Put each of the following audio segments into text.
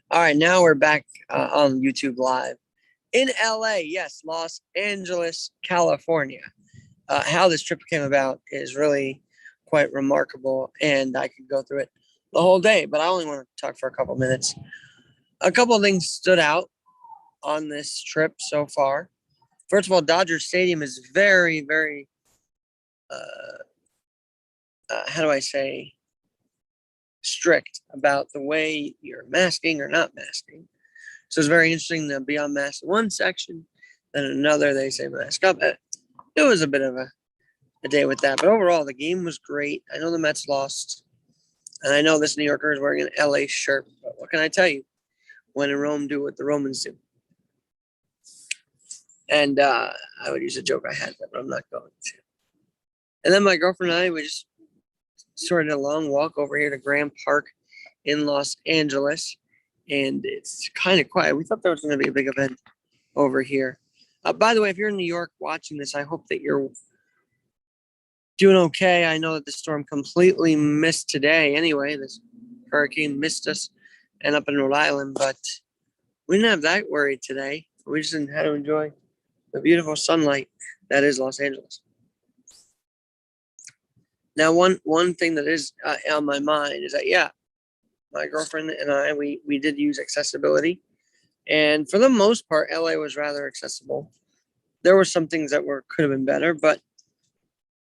All right, now we're back on YouTube Live in LA. Yes, Los Angeles, California. How this trip came about is really quite remarkable, and I could go through it the whole day, but I only want to talk for a couple minutes. A couple of things stood out on this trip so far. First of all, Dodger Stadium is very, very, uh, how do I say, strict about the way you're masking or not masking. So it's very interesting to be on mask in one section, then another they say mask up. It was a bit of a day with that, but overall the game was great. I know the Mets lost, and I know this New Yorker is wearing an LA shirt, but what can I tell you? When in Rome, do what the Romans do. And I would use a joke I had, but I'm not going to. And then my girlfriend and I, we just started a long walk over here to Graham Park in Los Angeles, and it's kind of quiet. We thought there was going to be a big event over here. By the way, if you're in New York watching this, I hope that you're doing okay. I know that the storm completely missed today. Anyway, this hurricane missed us and up in Rhode Island, but we didn't have that worry today. We just had to enjoy the beautiful sunlight that is Los Angeles. Now, one thing that is on my mind is that, yeah, my girlfriend and I, we did use accessibility. And for the most part, LA was rather accessible. There were some things that could have been better, but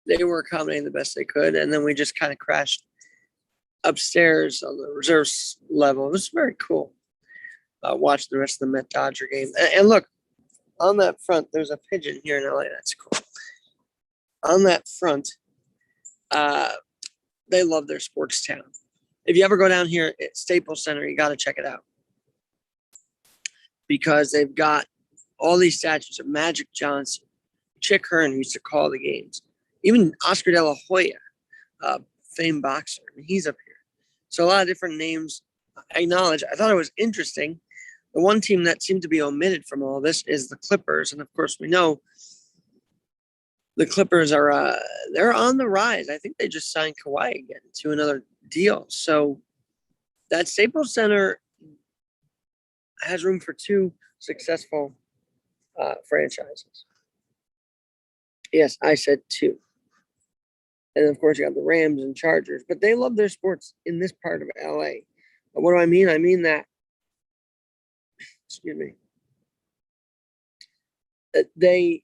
they were accommodating the best they could. And then we just kind of crashed upstairs on the reserves level. It was very cool. Watch the rest of the Met Dodger game. And look, on that front, there's a pigeon here in LA. That's cool. On that front, they love their sports town. If you ever go down here at Staples Center, you got to check it out because they've got all these statues of Magic Johnson, Chick Hearn, who used to call the games, even Oscar De La Hoya, famed boxer. I mean, he's up here. So a lot of different names. I acknowledge. I thought it was interesting. The one team that seemed to be omitted from all this is the Clippers, and of course we know the Clippers are they're on the rise. I think they just signed Kawhi again to another deal. So that Staples Center has room for two successful franchises. Yes, I said two. And of course, you have the Rams and Chargers, but they love their sports in this part of LA. But what do I mean? I mean that, excuse me, that they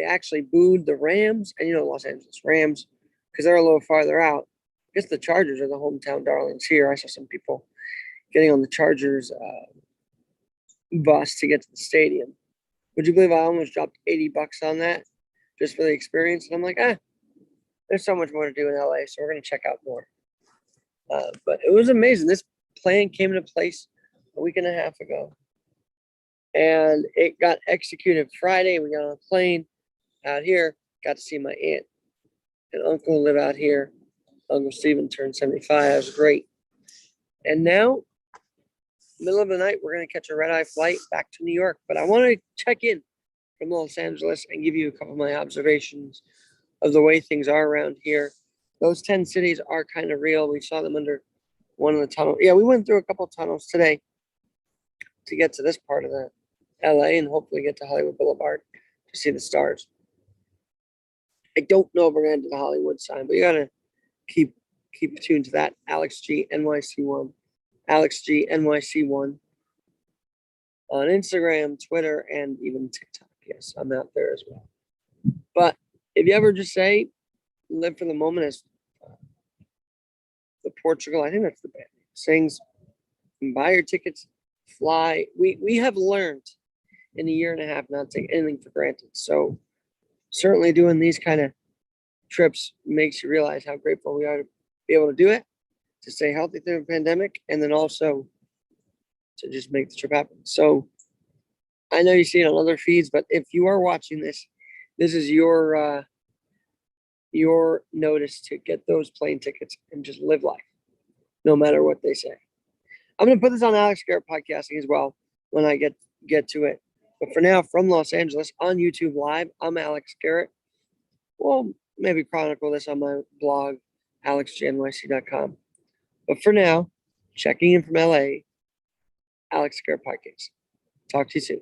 actually booed the Rams and Los Angeles Rams because they're a little farther out. I guess the Chargers are the hometown darlings here. I saw some people getting on the Chargers bus to get to the stadium. Would you believe I almost dropped $80 on that just for the experience? And I'm like, there's so much more to do in LA, so we're going to check out more. But it was amazing. This plan came into place a week and a half ago. And it got executed Friday. We got on a plane out here, got to see my aunt and uncle live out here. Uncle Steven turned 75. It was great. And now, middle of the night, we're going to catch a red-eye flight back to New York. But I want to check in from Los Angeles and give you a couple of my observations of the way things are around here. Those 10 cities are kind of real. We saw them under one of the tunnels. Yeah, we went through a couple of tunnels today to get to this part of the LA and hopefully get to Hollywood Boulevard to see the stars. I don't know if we're going to do the Hollywood sign, but you got to keep tuned to that. Alex G NYC1. Alex G NYC1 on Instagram, Twitter, and even TikTok. Yes, I'm out there as well. But if you ever just say, live for the moment as the Portugal, I think that's the band, sings, buy your tickets, fly. We have learned in a year and a half not to take anything for granted. So certainly doing these kind of trips makes you realize how grateful we are to be able to do it, to stay healthy through the pandemic, and then also to just make the trip happen. So I know you see it on other feeds, but if you are watching this, this is your notice to get those plane tickets and just live life, no matter what they say. I'm going to put this on Alex Garrett Podcasting as well when I get to it. But for now, from Los Angeles on YouTube Live, I'm Alex Garrett. We'll maybe chronicle this on my blog, alexjnyc.com. But for now, checking in from LA, Alex Garrett Podcast. Talk to you soon.